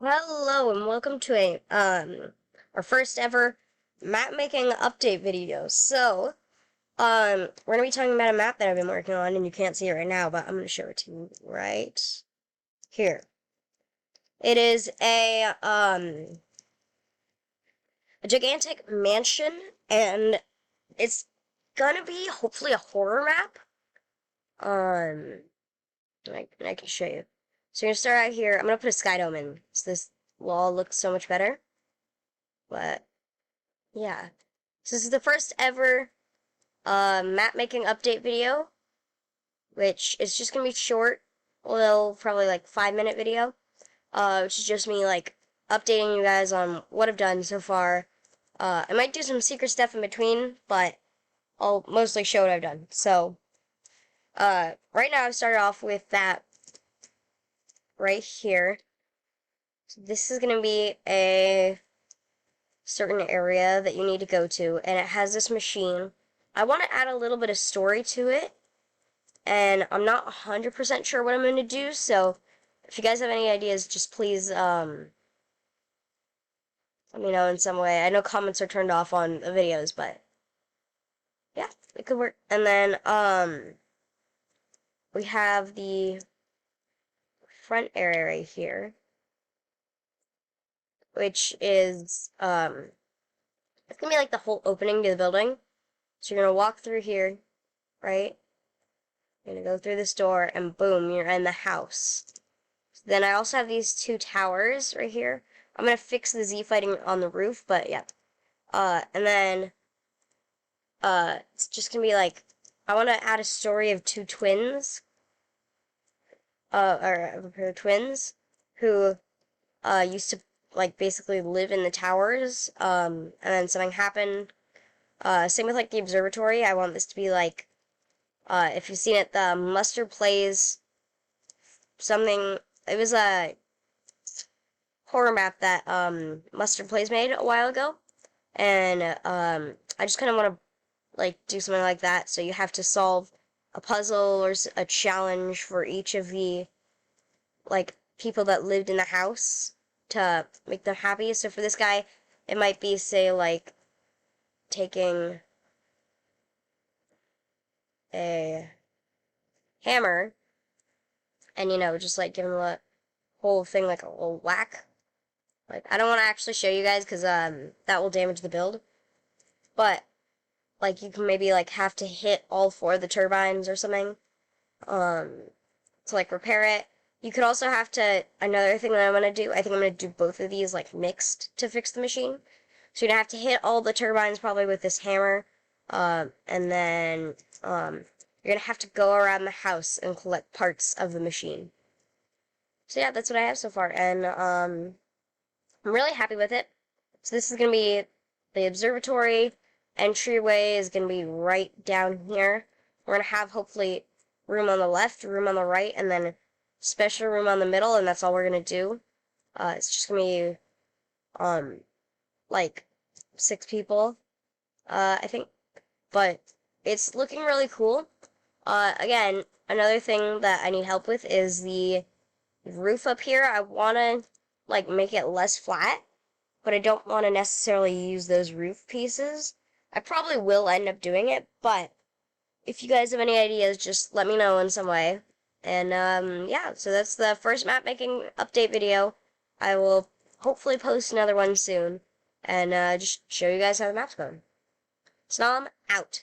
Hello and welcome to our first ever map making update video. We're gonna be talking about a map that I've been working on, and you can't see it right now, but I'm gonna show it to you right here. It is a gigantic mansion, and it's gonna be hopefully a horror map. I can show you. So you're gonna start out here. I'm gonna put a sky dome in, so this wall looks so much better. But yeah. So this is the first ever map making update video, which is just gonna be short, well, probably like 5-minute video, which is just me like updating you guys on what I've done so far. I might do some secret stuff in between, but I'll mostly show what I've done. So, right now I've started off with that right here. So this is gonna be a certain area that you need to go to, and it has this machine. I want to add a little bit of story to it, and I'm not 100% sure what I'm going to do, so if you guys have any ideas, just please let me know in some way. I know comments are turned off on the videos, but yeah, it could work. And then we have the front area right here, which is it's gonna be like the whole opening to the building. So you're gonna walk through here, right? You're gonna go through this door, and boom, you're in the house. Then I also have these two towers right here. I'm gonna fix the Z fighting on the roof, but yeah. And then it's just gonna be like, I want to add a story of two twins, or a pair of twins who used to like basically live in the towers. And then something happened. Same with like the observatory. I want this to be like, if you've seen it, the Mustard Plays something. It was a horror map that Mustard Plays made a while ago, and I just kind of want to like do something like that. So you have to solve a puzzle or a challenge for each of the like people that lived in the house to make them happy. So for this guy, it might be say like taking a hammer and just like giving the whole thing like a little whack. Like, I don't want to actually show you guys because that will damage the build. But like you can maybe like have to hit all 4 of the turbines or something um to like repair it. You could also have to, another thing that I'm gonna do, I think I'm gonna do both of these like mixed to fix the machine. So you're gonna have to hit all the turbines probably with this hammer, and then you're gonna have to go around the house and collect parts of the machine. So yeah, that's what I have so far, and I'm really happy with it. So this is gonna be the observatory. Entryway is gonna be right down here. We're gonna have hopefully room on the left, room on the right, and then special room on the middle, and that's all we're gonna do. It's just gonna be like 6 people, I think, but it's looking really cool. Again, another thing that I need help with is the roof up here. I wanna like make it less flat, but I don't want to necessarily use those roof pieces. I probably will end up doing it, but if you guys have any ideas, just let me know in some way. And yeah, so that's the first map making update video. I will hopefully post another one soon, and just show you guys how the map's going. So now I'm out.